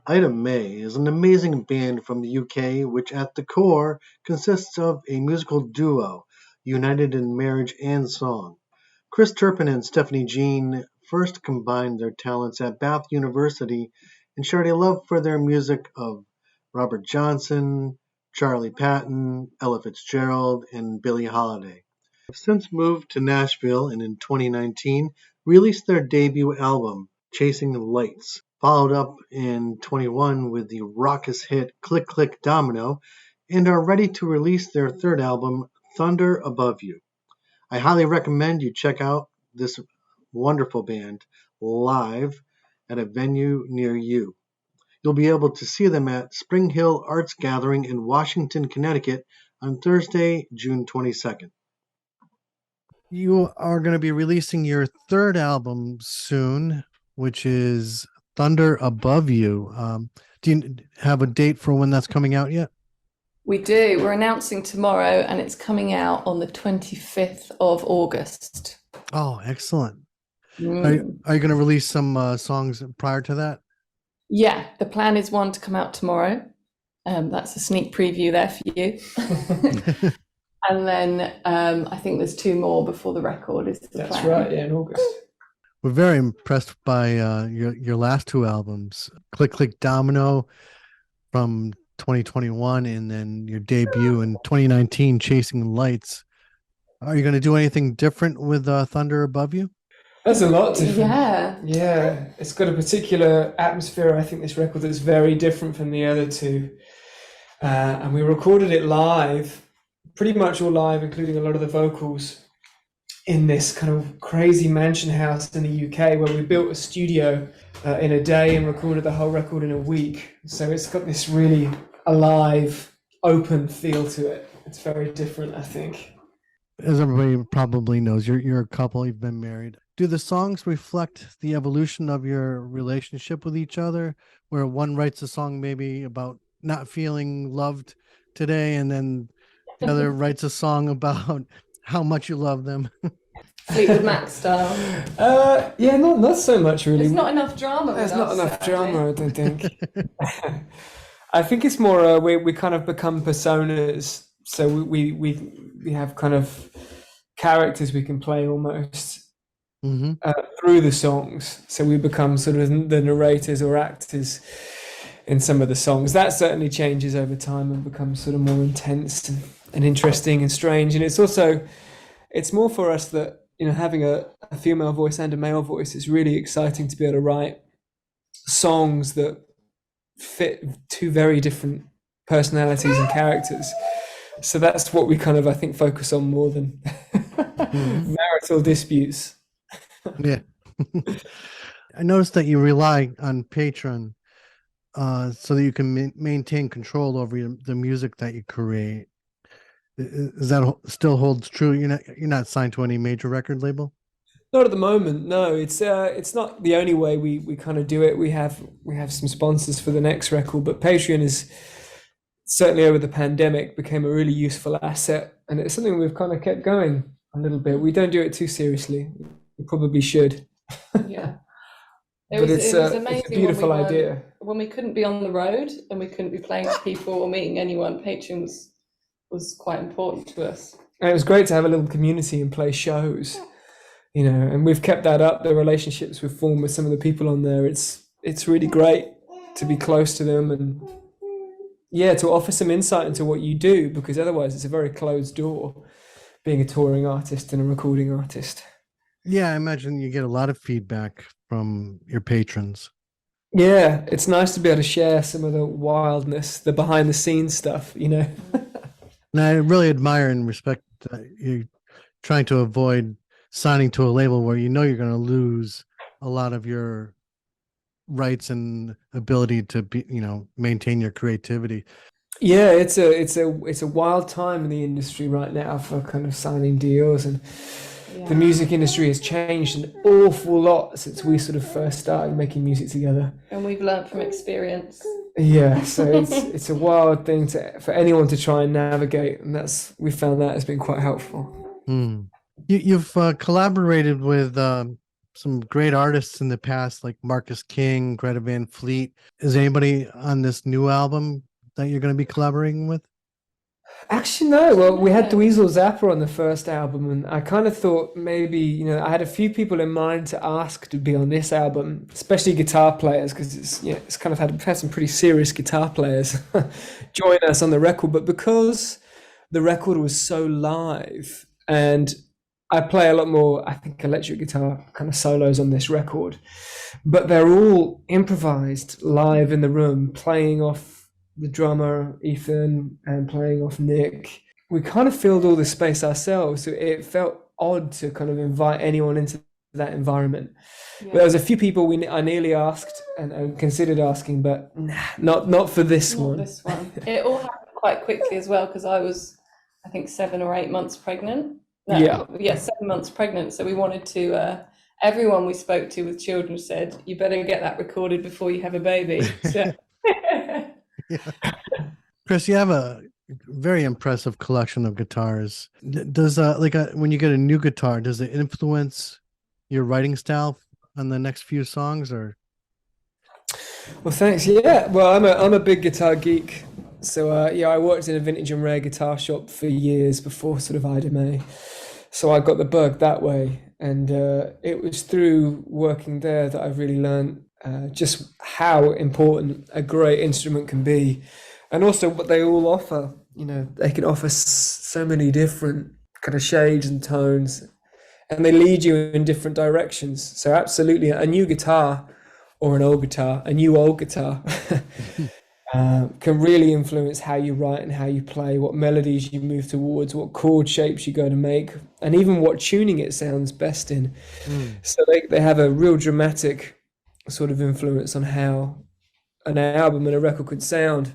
Ida Mae is an amazing band from the UK which at the core consists of a musical duo, united in marriage and song. Turpin and Stephanie Jean first combined their talents at Bath University and shared a love for their music of Robert Johnson, Charley Patton, Ella Fitzgerald, and Billie Holiday. They've since moved to Nashville and in 2019 released their debut album, Chasing the Lights, followed up in 21 with the raucous hit Click Domino, and are ready to release their third album, Thunder Above You. I highly recommend you check out this wonderful band live at a venue near you. You'll be able to see them at Spring Hill Arts Gathering in Washington, Connecticut on Thursday, June 22nd. You are going to be releasing your third album soon, which is Thunder Above You. Do you have a date for when that's coming out yet? We do. We're announcing tomorrow, and it's coming out on the 25th of August. Oh, excellent. Are you going to release some songs prior to that? Yeah, the plan is one to come out tomorrow. That's a sneak preview there for you. And then I think there's two more before the record is the plan. That's right, yeah, in August. We're very impressed by your last two albums, Click Domino from 2021, and then your debut in 2019, Chasing the Lights. Are you going to do anything different with Thunder Above You? There's a lot different. Yeah. It's got a particular atmosphere, I think, this record that's very different from the other two. And we recorded it live, pretty much all live, including a lot of the vocals, in this kind of crazy mansion house in the UK where we built a studio in a day and recorded the whole record in a week. So it's got this really alive, open feel to it. It's very different, I think. As everybody probably knows, you're a couple, you've been married. Do the songs reflect the evolution of your relationship with each other, where one writes a song maybe about not feeling loved today, and then the other writes a song about how much you love them? Fleetwood Mac style. Yeah, not so much really. There's not enough drama. There's not enough drama, I don't think. I think it's more we kind of become personas. So we have kind of characters we can play almost through the songs. So we become sort of the narrators or actors in some of the songs. That certainly changes over time and becomes sort of more intense and interesting and strange. And it's more for us that, you know, having a female voice and a male voice is really exciting to be able to write songs that fit two very different personalities and characters. So that's what we kind of, I think, focus on more than marital disputes. Yeah. I noticed that you rely on Patreon so that you can maintain control over the music that you create. Is that still holds true? You're not signed to any major record label? Not at the moment, no. It's not the only way we kind of do it. We have some sponsors for the next record, but Patreon is certainly over the pandemic became a really useful asset, and it's something we've kind of kept going a little bit. We don't do it too seriously. We probably should. Yeah. But it's a beautiful when idea. When we couldn't be on the road and we couldn't be playing to people or meeting anyone, Patreon was quite important to us. And it was great to have a little community and play shows, you know, and we've kept that up. The relationships we've formed with some of the people on there, it's really great to be close to them and to offer some insight into what you do, because otherwise it's a very closed door being a touring artist and a recording artist. Yeah, I imagine you get a lot of feedback from your patrons. Yeah, it's nice to be able to share some of the wildness, the behind the scenes stuff, you know. And I really admire and respect you trying to avoid signing to a label where you know you're going to lose a lot of your rights and ability to be, you know, maintain your creativity. Yeah, it's a wild time in the industry right now for kind of signing deals, and the music industry has changed an awful lot since we sort of first started making music together. And we've learned from experience. Yeah, so it's a wild thing for anyone to try and navigate, and we found that has been quite helpful. You've collaborated with some great artists in the past, like Marcus King, Greta Van Fleet. Is anybody on this new album that you're going to be collaborating with? Actually, no. Well, we had Dweezil Zappa on the first album, and I kind of thought maybe, you know, I had a few people in mind to ask to be on this album, especially guitar players, because it's kind of had some pretty serious guitar players join us on the record. But because the record was so live, and I play a lot more, I think, electric guitar kind of solos on this record, but they're all improvised live in the room, playing off the drummer Ethan and playing off Nick. We kind of filled all the space ourselves, so it felt odd to kind of invite anyone into that environment. Yeah. But there was a few people I nearly asked and considered asking, but not for this one. This one. It all happened quite quickly as well, because I was, I think, 7 or 8 months pregnant. No, yeah, 7 months pregnant. So we wanted to. Everyone we spoke to with children said, "You better get that recorded before you have a baby." So. Yeah. Chris, you have a very impressive collection of guitars. Does when you get a new guitar, does it influence your writing style on the next few songs, or? Well, thanks. Yeah, well, I'm a big guitar geek. So I worked in a vintage and rare guitar shop for years before sort of Ida Mae. So I got the bug that way, and it was through working there that I really learned just how important a great instrument can be, and also what they all offer. You know, they can offer so many different kind of shades and tones, and they lead you in different directions. So absolutely, a new guitar or an old guitar, a new old guitar, can really influence how you write and how you play, what melodies you move towards, what chord shapes you go to make, and even what tuning it sounds best in. So they have a real dramatic sort of influence on how an album and a record could sound.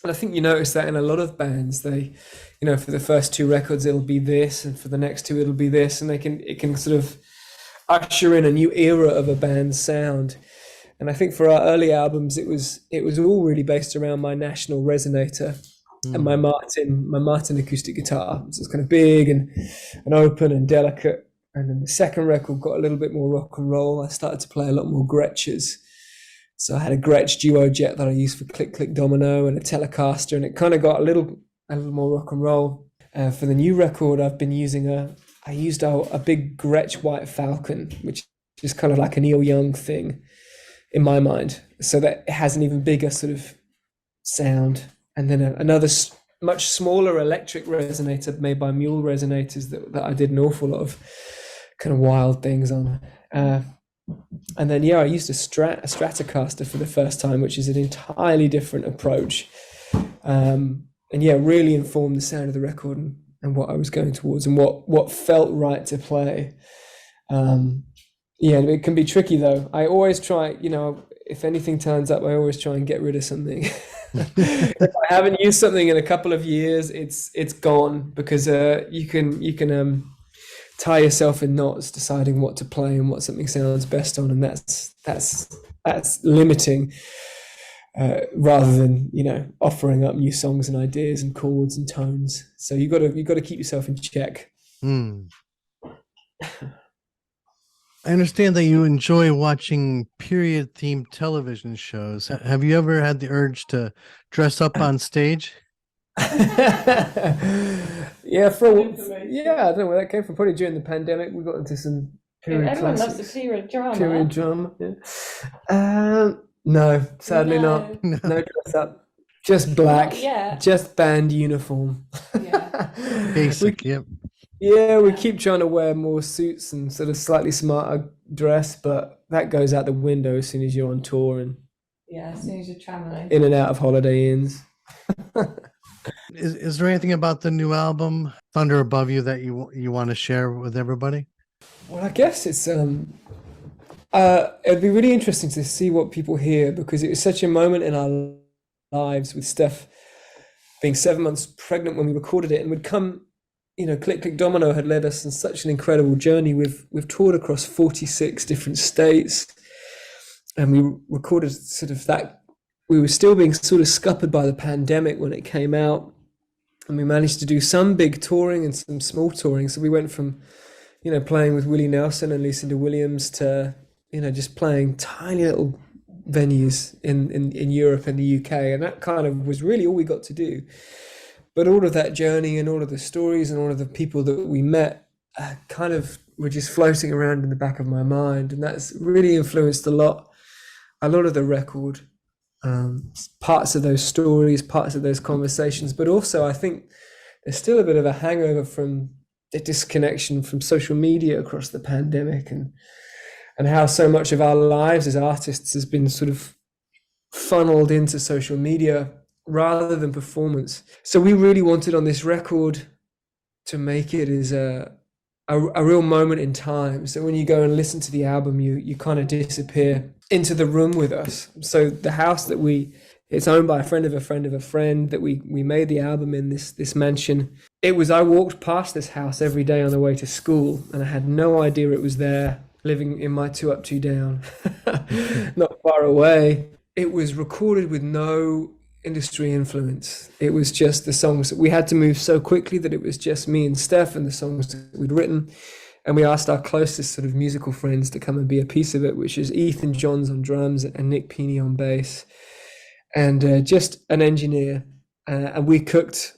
And I think you notice that in a lot of bands, they, you know, for the first 2 records it'll be this, and for the next 2 it'll be this, and it can sort of usher in a new era of a band's sound. And I think for our early albums, it was all really based around my National Resonator and my Martin acoustic guitar. So it's kind of big and open and delicate. And then the second record got a little bit more rock and roll. I started to play a lot more Gretches. So I had a Gretsch Duo Jet that I used for Click Domino and a Telecaster, and it kind of got a little more rock and roll. For the new record, I used a big Gretsch White Falcon, which is kind of like a Neil Young thing in my mind. So that it has an even bigger sort of sound. And then another much smaller electric resonator made by Mule Resonators that I did an awful lot of kind of wild things on. And then, I used a Stratocaster for the first time, which is an entirely different approach. And really informed the sound of the record and what I was going towards and what felt right to play. It can be tricky though. I always try, if anything turns up, I always try and get rid of something. If I haven't used something in a couple of years, it's gone, because you can tie yourself in knots deciding what to play and what something sounds best on, and that's limiting rather than offering up new songs and ideas and chords and tones. So you got to keep yourself in check. I understand that you enjoy watching period-themed television shows. Have you ever had the urge to dress up on stage? I don't know where that came from. Probably during the pandemic, we got into some period everyone classics. loves the period drama. Period drama. Yeah. No, sadly not. No dress up. Just black. Yeah. Just band uniform. Yeah. Basic. Yep. Yeah, we keep trying to wear more suits and sort of slightly smarter dress, but that goes out the window as soon as you're on tour and as soon as you're traveling in and out of Holiday Inns. Is there anything about the new album, Thunder Above You, that you want to share with everybody? Well, I guess it's it'd be really interesting to see what people hear, because it was such a moment in our lives with Steph being 7 months pregnant when we recorded it, and would come. Click Domino had led us on such an incredible journey. We've toured across 46 different states, and we recorded sort of that. We were still being sort of scuppered by the pandemic when it came out, and we managed to do some big touring and some small touring. So we went from, playing with Willie Nelson and Lucinda Williams to, just playing tiny little venues in Europe and the UK. And that kind of was really all we got to do. But all of that journey and all of the stories and all of the people that we met kind of were just floating around in the back of my mind. And that's really influenced a lot of the record, parts of those stories, parts of those conversations. But also I think there's still a bit of a hangover from the disconnection from social media across the pandemic, and how so much of our lives as artists has been sort of funneled into social media rather than performance. So we really wanted on this record to make it as a real moment in time. So when you go and listen to the album, you kind of disappear into the room with us. So the house that it's owned by a friend of a friend of a friend that we made the album in, this mansion. I walked past this house every day on the way to school, and I had no idea it was there, living in my 2 Up 2 Down, not far away. It was recorded with no industry influence. It was just the songs. We had to move so quickly that it was just me and Steph and the songs that we'd written. And we asked our closest sort of musical friends to come and be a piece of it, which is Ethan Johns on drums and Nick Peeney on bass, and just an engineer. And we cooked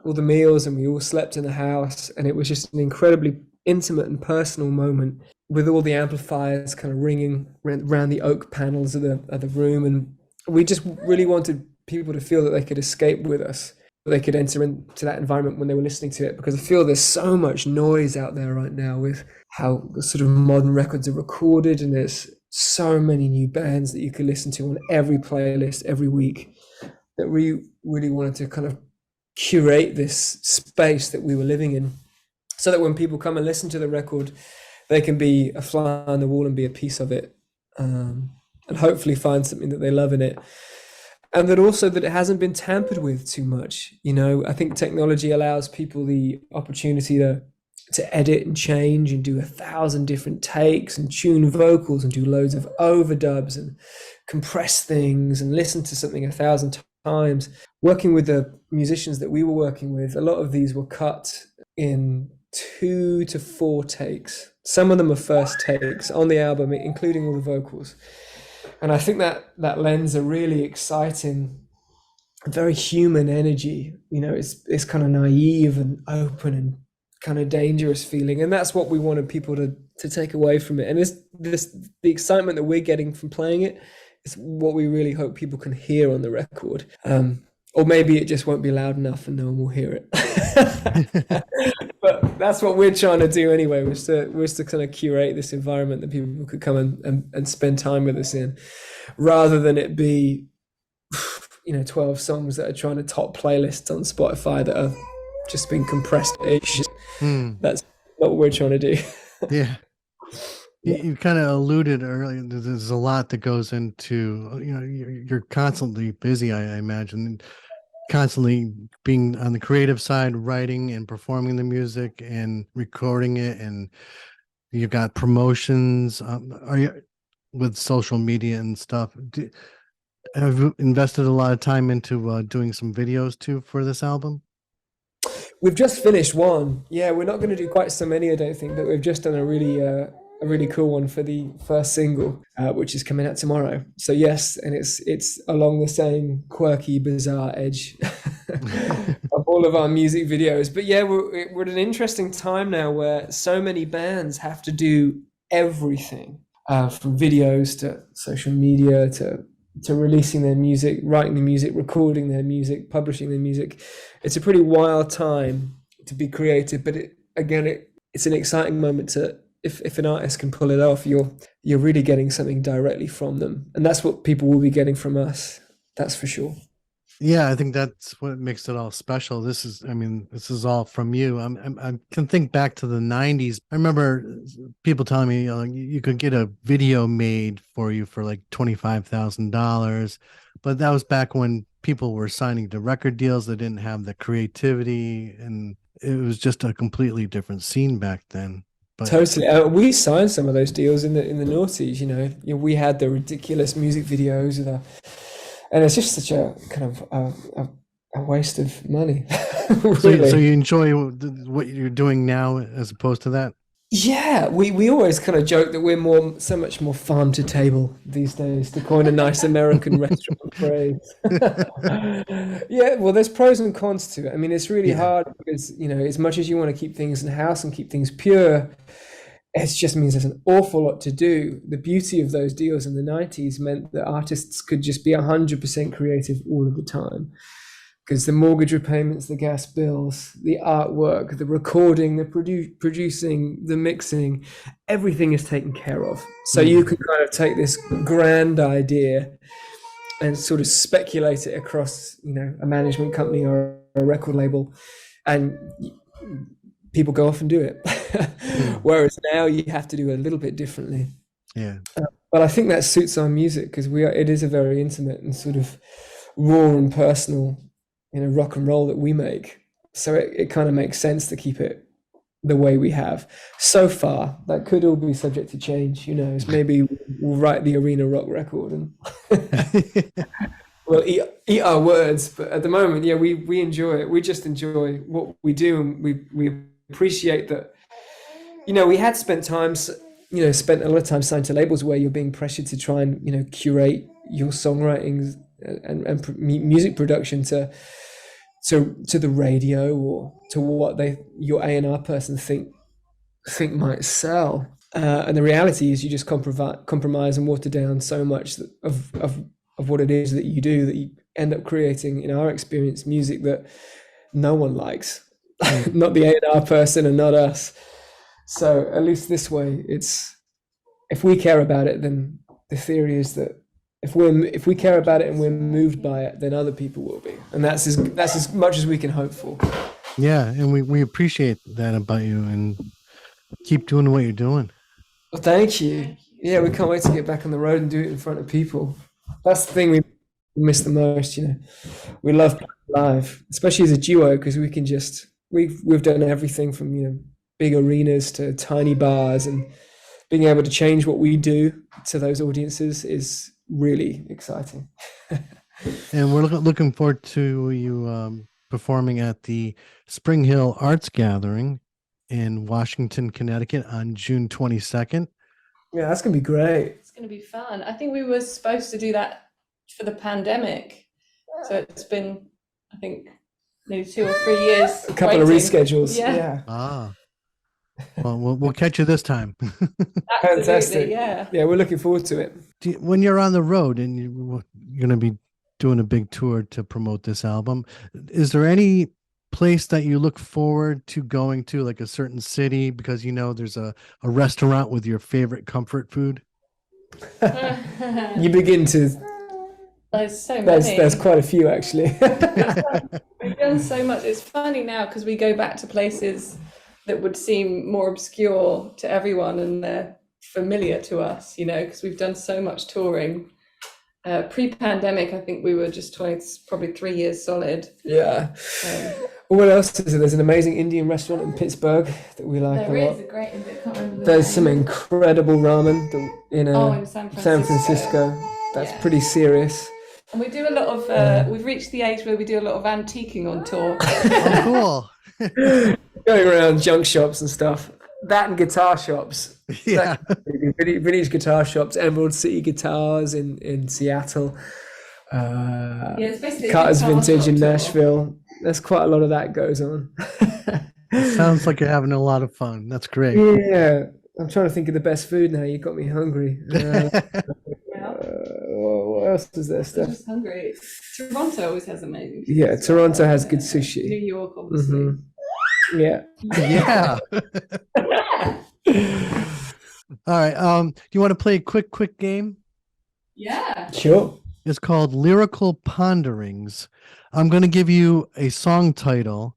all the meals and we all slept in the house. And it was just an incredibly intimate and personal moment, with all the amplifiers kind of ringing around the oak panels of the room. And we just really wanted people to feel that they could escape with us, they could enter into that environment when they were listening to it, because I feel there's so much noise out there right now with how the sort of modern records are recorded, and there's so many new bands that you could listen to on every playlist every week, that we really wanted to kind of curate this space that we were living in, so that when people come and listen to the record, they can be a fly on the wall and be a piece of it, and hopefully find something that they love in it. And that also that it hasn't been tampered with too much. I think technology allows people the opportunity to edit and change and do 1,000 different takes and tune vocals and do loads of overdubs and compress things and listen to something 1,000 times. Working with the musicians that we were working with, a lot of these were cut in 2 to 4 takes. Some of them are first takes on the album, including all the vocals. And I think that lends a really exciting, very human energy. It's kind of naive and open and kind of dangerous feeling. And that's what we wanted people to take away from it. And the excitement that we're getting from playing it is what we really hope people can hear on the record. Or maybe it just won't be loud enough and no one will hear it. But that's what we're trying to do anyway, was to kind of curate this environment that people could come and spend time with us in, rather than it be 12 songs that are trying to top playlists on Spotify that are just being compressed. That's not what we're trying to do. Yeah. You kind of alluded earlier, there's a lot that goes into, you're constantly busy, I imagine, constantly being on the creative side, writing and performing the music and recording it, and you've got promotions. Are you with social media and stuff? Have you invested a lot of time into doing some videos too for this album? We've just finished one. Yeah, we're not going to do quite so many, I don't think, but we've just done a really cool one for the first single, which is coming out tomorrow. So yes, and it's along the same quirky, bizarre edge of all of our music videos. But yeah, we're at an interesting time now where so many bands have to do everything, from videos to social media to releasing their music, writing the music, recording their music, publishing their music. It's a pretty wild time to be creative, but it's an exciting moment to, if an artist can pull it off, you're really getting something directly from them, and that's what people will be getting from us. That's for sure. Yeah, I think that's what makes it all special. This is all from you. I can think back to the 90s. I remember people telling me you could get a video made for you for like $25,000, but that was back when people were signing to record deals that didn't have the creativity, and it was just a completely different scene back then. But totally, we signed some of those deals in the noughties. We had the ridiculous music videos and it's just such a kind of a waste of money. Really. So you enjoy what you're doing now as opposed to that? Yeah, we always kind of joke that we're so much more farm to table these days, to coin a nice American restaurant phrase. Yeah, well, there's pros and cons to it. I mean, it's really hard because, as much as you want to keep things in house and keep things pure, it just means there's an awful lot to do. The beauty of those deals in the 90s meant that artists could just be 100% creative all of the time. Because the mortgage repayments, the gas bills, the artwork, the recording, the producing, the mixing, everything is taken care of. So you can kind of take this grand idea and sort of speculate it across, a management company or a record label, and people go off and do it. Whereas now you have to do it a little bit differently. Yeah. But I think that suits our music because it is a very intimate and sort of raw and personal, rock and roll that we make. So it kind of makes sense to keep it the way we have. So far, that could all be subject to change. Who knows? Maybe we'll write the arena rock record and we'll eat our words. But at the moment, yeah, we enjoy it. We just enjoy what we do, and we appreciate that. We had spent a lot of time signed to labels where you're being pressured to try and curate your songwriting and music production to the radio or to what your A&R person think might sell, and the reality is you just compromise and water down so much of what it is that you do that you end up creating, in our experience, music that no one likes, not the A&R person and not us. So at least this way, it's, if we care about it, then the theory is that if we care about it and we're moved by it, then other people will be, and that's as much as we can hope for. Yeah, and we appreciate that about you, and keep doing what you're doing. Well, thank you. Yeah, we can't wait to get back on the road and do it in front of people. That's the thing we miss the most. We love playing live, especially as a duo, because we can just we've done everything from big arenas to tiny bars, and being able to change what we do to those audiences is really exciting. And we're looking forward to you performing at the Spring Hill Arts Gathering in Washington, Connecticut on June 22nd. Yeah, that's going to be great. It's going to be fun. I think we were supposed to do that for the pandemic. So it's been, I think, maybe 2 or 3 years. A couple of reschedules. Yeah. Ah. Well, we'll catch you this time. Fantastic. Yeah. Yeah, we're looking forward to it. When you're on the road and you're going to be doing a big tour to promote this album, is there any place that you look forward to going to, like a certain city, because there's a restaurant with your favorite comfort food? You begin to. There's so many. There's quite a few, actually. We've done so much. It's funny now because we go back to places that would seem more obscure to everyone, and they're familiar to us, because we've done so much touring. Pre-pandemic, I think we were just probably 3 years solid. Yeah. What else is there? There's an amazing Indian restaurant in Pittsburgh that we like a lot. There is a great Indian. I can't remember. There's some incredible ramen in San Francisco. That's pretty serious. And we do a lot of. We've reached the age where we do a lot of antiquing on tour. Oh, cool. Going around junk shops and stuff. That and guitar shops. Yeah. Vintage guitar shops, Emerald City Guitars in Seattle. It's basically Carter's Vintage in Nashville. There's quite a lot of that goes on. It sounds like you're having a lot of fun. That's great. Yeah. I'm trying to think of the best food now. You got me hungry. What else is there, Steph? I'm just hungry. Toronto always has amazing. Yeah, Toronto has good sushi. New York, obviously. Mm-hmm. Yeah. Yeah. All right. Do you want to play a quick game? Yeah. Sure. It's called Lyrical Ponderings. I'm going to give you a song title.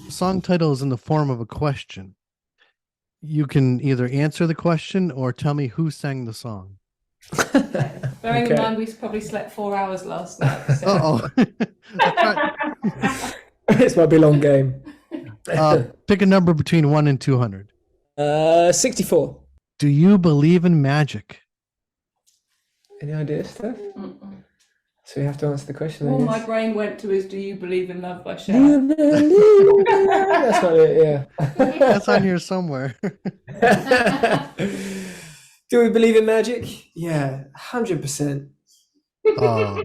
The song title is in the form of a question. You can either answer the question or tell me who sang the song. Bearing in mind we probably slept 4 hours last night. So. Uh-oh. This might be a long game. Pick a number between 1 and 200. 64. Do you believe in magic? Any ideas, Steph? So you have to answer the question. All my brain went to is, do you believe in love by Do Cher? you believe? That's not it, yeah. That's on here somewhere. Do we believe in magic? Yeah, 100%. Oh,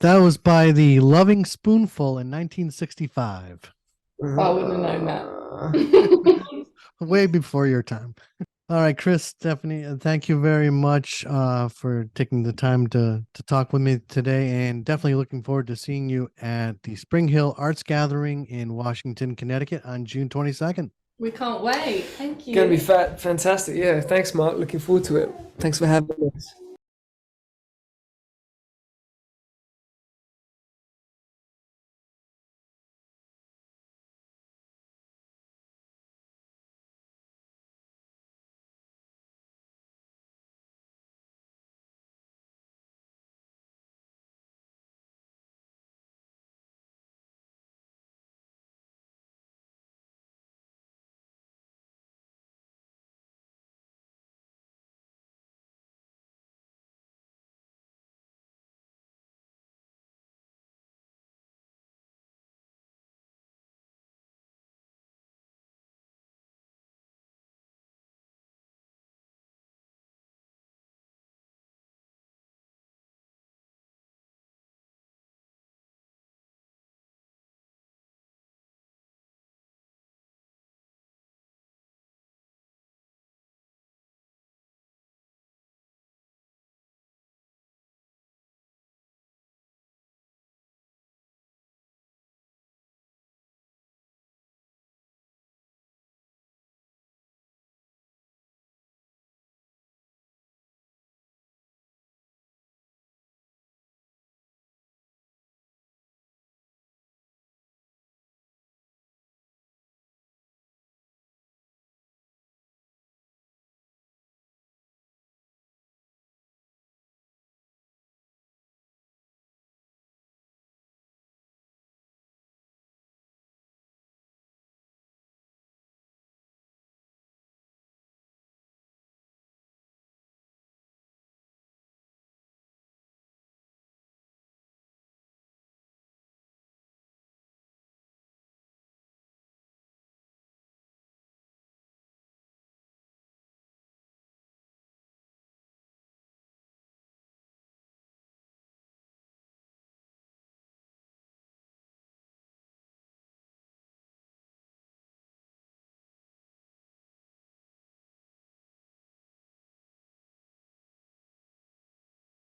that was by the Loving Spoonful in 1965. I wouldn't have known that. Way before your time. All right, Chris, Stephanie, thank you very much for taking the time to talk with me today, and definitely looking forward to seeing you at the Spring Hill Arts Gathering in Washington, Connecticut on June 22nd. We can't wait. Thank you. Gonna be fantastic. Yeah, thanks, Mark. Looking forward to it. Thanks for having us.